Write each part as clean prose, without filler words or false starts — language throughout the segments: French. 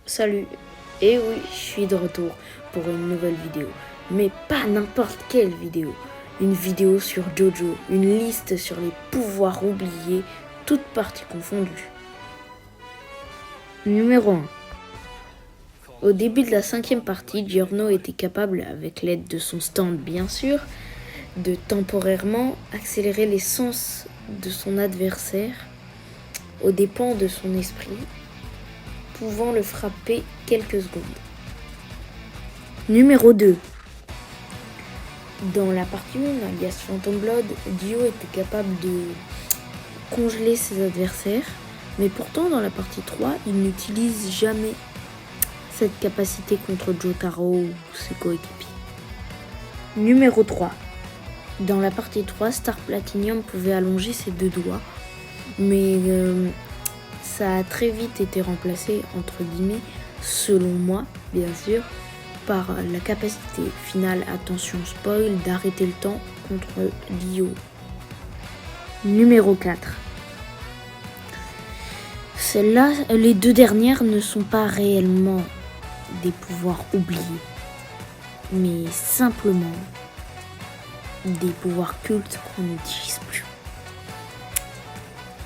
Salut, et oui, je suis de retour pour une nouvelle vidéo, mais pas n'importe quelle vidéo. Une vidéo sur Jojo, une liste sur les pouvoirs oubliés, toutes parties confondues. Numéro 1. Au début de la 5e partie, Giorno était capable, avec l'aide de son stand bien sûr, de temporairement accélérer les sens de son adversaire aux dépens de son esprit, pouvant le frapper quelques secondes. Numéro 2. Dans la partie 1, alias Phantom Blood, Dio était capable de congeler ses adversaires, mais pourtant dans la partie 3, il n'utilise jamais cette capacité contre Jotaro ou ses coéquipiers. Numéro 3. Dans la partie 3, Star Platinum pouvait allonger ses deux doigts, mais ça a très vite été remplacé, entre guillemets, selon moi, bien sûr, par la capacité finale, attention spoil, d'arrêter le temps contre Dio. Numéro 4. Celles-là, les deux dernières ne sont pas réellement des pouvoirs oubliés, mais simplement des pouvoirs cultes qu'on n'utilise plus.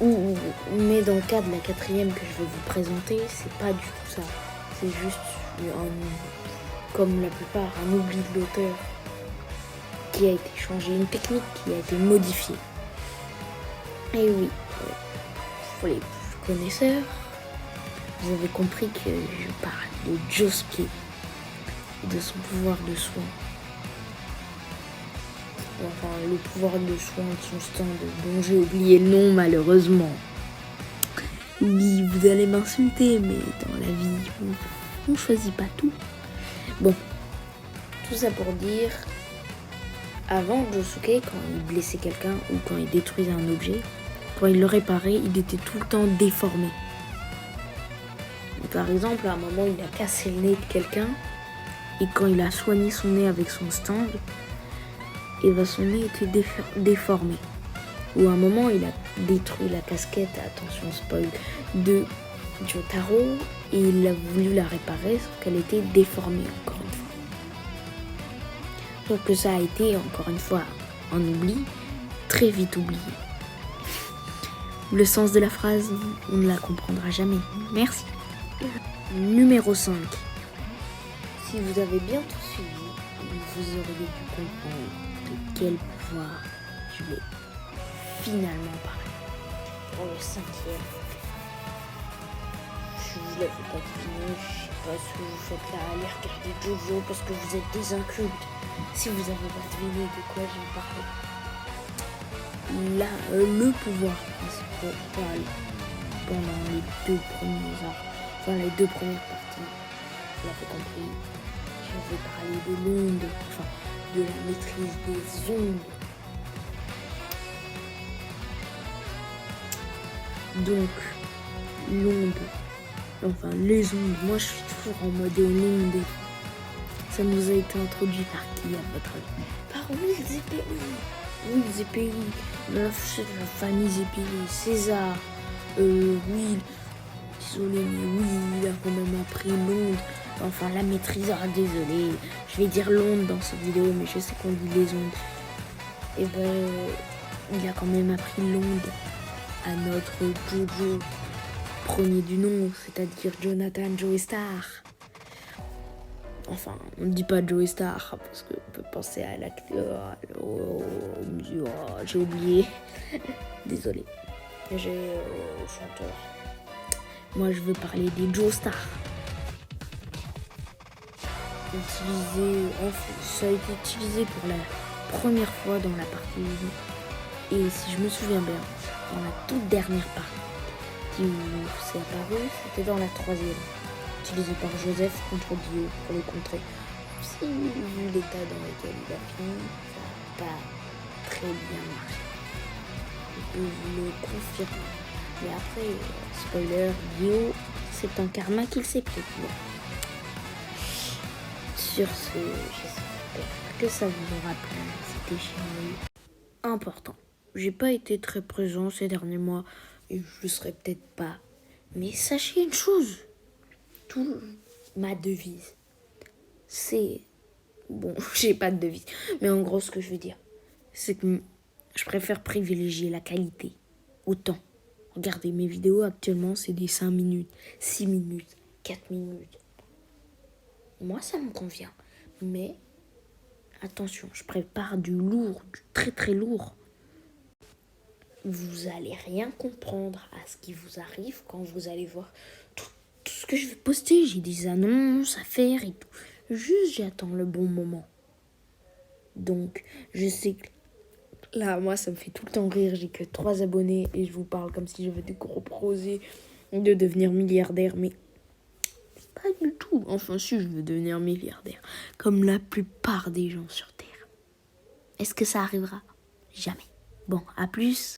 Mais dans le cas de la 4e que je vais vous présenter, c'est pas du tout ça. C'est juste comme la plupart, un oubli de l'auteur qui a été changé, une technique qui a été modifiée. Et oui, pour les connaisseurs, vous avez compris que je parle de Josuke et de son pouvoir de soin. Enfin, le pouvoir de soin de son stand, dont j'ai oublié le nom malheureusement. Oui, vous allez m'insulter, mais dans la vie, on choisit pas tout. Bon, tout ça pour dire, avant Josuke, quand il blessait quelqu'un ou quand il détruisait un objet, quand il le réparait, il était tout le temps déformé. Par exemple, à un moment, il a cassé le nez de quelqu'un, et quand il a soigné son nez avec son stand, et ben son nez était déformé. Ou à un moment, il a détruit la casquette, attention spoil, de Jotaro, et il a voulu la réparer, sauf qu'elle était déformée encore une fois. Sauf que ça a été, encore une fois, un oubli, très vite oublié. Le sens de la phrase, on ne la comprendra jamais. Merci. Numéro 5. Si vous avez bien tout suivi, vous auriez pu comprendre de quel pouvoir je vais finalement parler. Pour le 5e. Je vous l'avais pas deviné, je sais pas ce que vous faites là, allez regarder Jojo parce que vous êtes des incultes. Si vous avez pas deviné de quoi je vais parler. Là, le pouvoir principal pendant les deux premiers arcs, enfin les deux premières parties, vous l'avez compris, je vais parler de l'onde, enfin de la maîtrise des ondes. Donc, l'onde, enfin les ondes, moi je suis toujours en mode onde. Ça nous a été introduit par qui à votre avis? Par Will Zeppelin. Will Zeppelin, la famille Zeppelin, César, Will, désolé mais Will il a quand même appris l'onde, enfin la maîtrise, désolé, je vais dire l'onde dans cette vidéo mais je sais qu'on dit les ondes. Et ben il a quand même appris l'onde à notre Jojo, premier du nom, c'est-à-dire Jonathan Joestar. Enfin, on ne dit pas Joey Star parce qu'on peut penser à l'acteur. J'ai oublié. Désolé. J'ai chanteur. Moi, je veux parler des Joe Star. Ça a été utilisé pour la première fois dans la partie 1. Et si je me souviens bien, dans la toute dernière partie où c'est apparu, c'était dans la 3e. Utilisé par Joseph contre Dio pour le contrer. Si, vu l'état dans lequel il a fini, ça n'a pas très bien marché. Je peux vous le confirmer. Mais après, spoiler, Dio, c'est un karma qu'il s'est pris. Bon. Sur ce, j'espère que ça vous aura plu. C'était génial. Important. J'ai pas été très présent ces derniers mois et je le serai peut-être pas. Mais sachez une chose. tout ma devise, c'est... Bon, j'ai pas de devise. Mais en gros, ce que je veux dire, c'est que je préfère privilégier la qualité au temps. Regardez, mes vidéos actuellement, c'est des 5 minutes, 6 minutes, 4 minutes. Moi, ça me convient. Mais attention, je prépare du lourd, du très très lourd. Vous allez rien comprendre à ce qui vous arrive quand vous allez voir tout ce que je vais poster. J'ai des annonces à faire et tout. Juste, j'attends le bon moment. Donc, je sais que là, moi, ça me fait tout le temps rire. J'ai que 3 abonnés et je vous parle comme si j'avais des gros projets de devenir milliardaire. Mais pas du tout. Enfin, si, je veux devenir milliardaire. Comme la plupart des gens sur Terre. Est-ce que ça arrivera? Jamais. Bon, à plus.